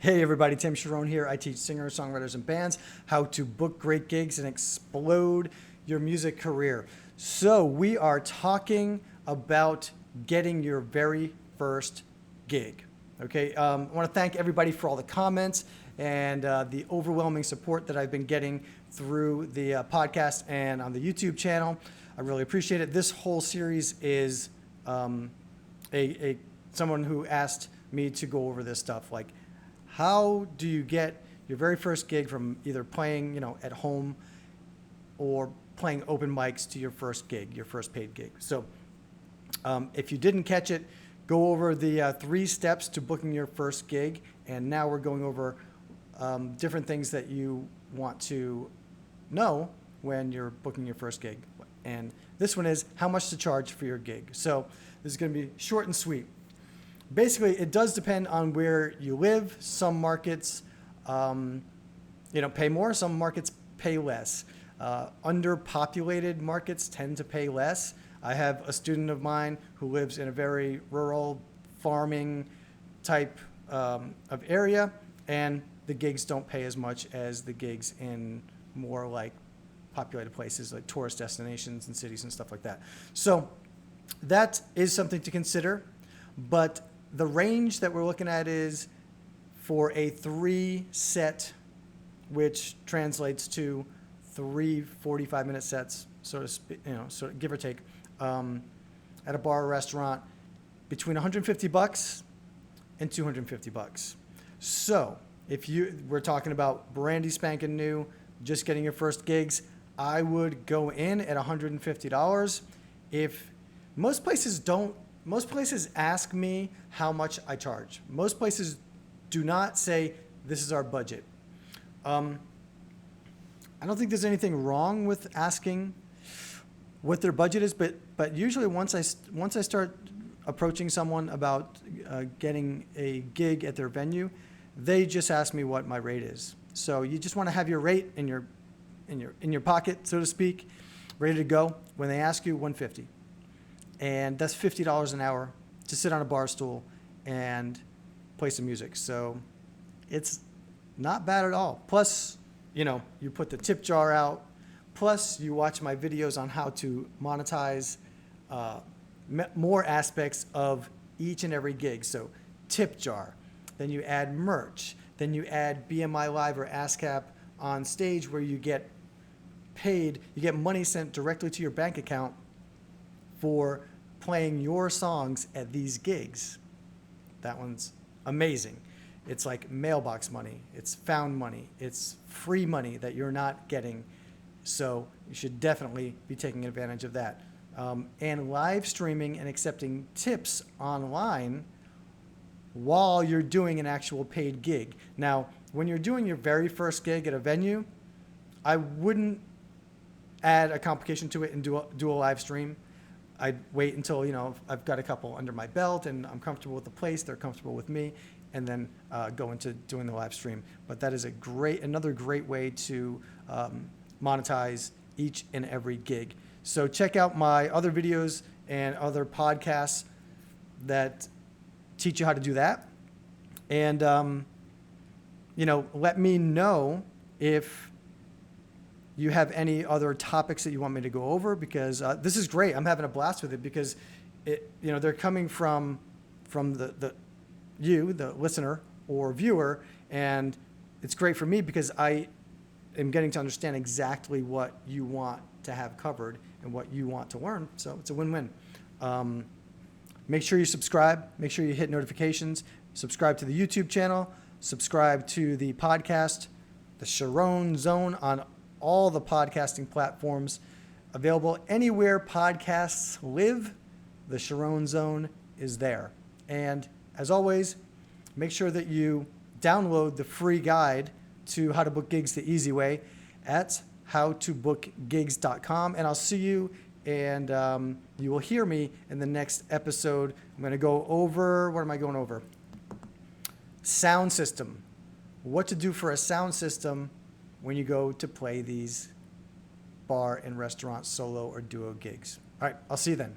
Hey everybody, Tim Charron here. I teach singers, songwriters, and bands how to book great gigs and explode your music career. So we are talking about getting your very first gig. Okay, I want to thank everybody for all the comments and the overwhelming support that I've been getting through the podcast and on the YouTube channel. I really appreciate it. This whole series is someone who asked me to go over this stuff, like how do you get your very first gig from either playing, at home or playing open mics to your first gig, your first paid gig. So if you didn't catch it, go over the 3 steps to booking your first gig. And now we're going over different things that you want to know when you're booking your first gig. And this one is how much to charge for your gig. So this is going to be short and sweet. Basically, it does depend on where you live. Some markets, pay more. Some markets pay less. Underpopulated markets tend to pay less. I have a student of mine who lives in a very rural farming type of area, and the gigs don't pay as much as the gigs in more like populated places like tourist destinations and cities and stuff like that. So that is something to consider, but the range that we're looking at is for a 3 set, which translates to 3 45-minute sets, so to speak, sort of give or take, at a bar or restaurant, between $150 and $250. So if we're talking about brandy spanking new, just getting your first gigs, I would go in at $150. If most places ask me how much I charge. Most places do not say, this is our budget. I don't think there's anything wrong with asking what their budget is, but usually once I start approaching someone about getting a gig at their venue, they just ask me what my rate is. So you just want to have your rate in your pocket, so to speak, ready to go. When they ask you, $150. And that's $50 an hour to sit on a bar stool and play some music. So it's not bad at all. Plus, you put the tip jar out. Plus, you watch my videos on how to monetize more aspects of each and every gig. So tip jar. Then you add merch. Then you add BMI Live or ASCAP on stage where you get paid. You get money sent directly to your bank account for playing your songs at these gigs. That one's amazing. It's like mailbox money. It's found money. It's free money that you're not getting. So you should definitely be taking advantage of that. And live streaming and accepting tips online while you're doing an actual paid gig. Now, when you're doing your very first gig at a venue, I wouldn't add a complication to it and do a live stream. I'd wait until, I've got a couple under my belt and I'm comfortable with the place, they're comfortable with me, and then go into doing the live stream. But that is another great way to monetize each and every gig. So check out my other videos and other podcasts that teach you how to do that. And, let me know if you have any other topics that you want me to go over, because this is great. I'm having a blast with it because they're coming from the listener or viewer, and it's great for me because I am getting to understand exactly what you want to have covered and what you want to learn. So it's a win-win. Make sure you subscribe. Make sure you hit notifications. Subscribe to the YouTube channel. Subscribe to the podcast, The Charron Zone, on all the podcasting platforms. Available anywhere podcasts live, the Charron Zone is there. And as always, make sure that you download the free guide to how to book gigs the easy way at howtobookgigs.com. And I'll see you, and you will hear me in the next episode. I'm going to go over, what am I going over? Sound system. What to do for a sound system when you go to play these bar and restaurant solo or duo gigs. All right, I'll see you then.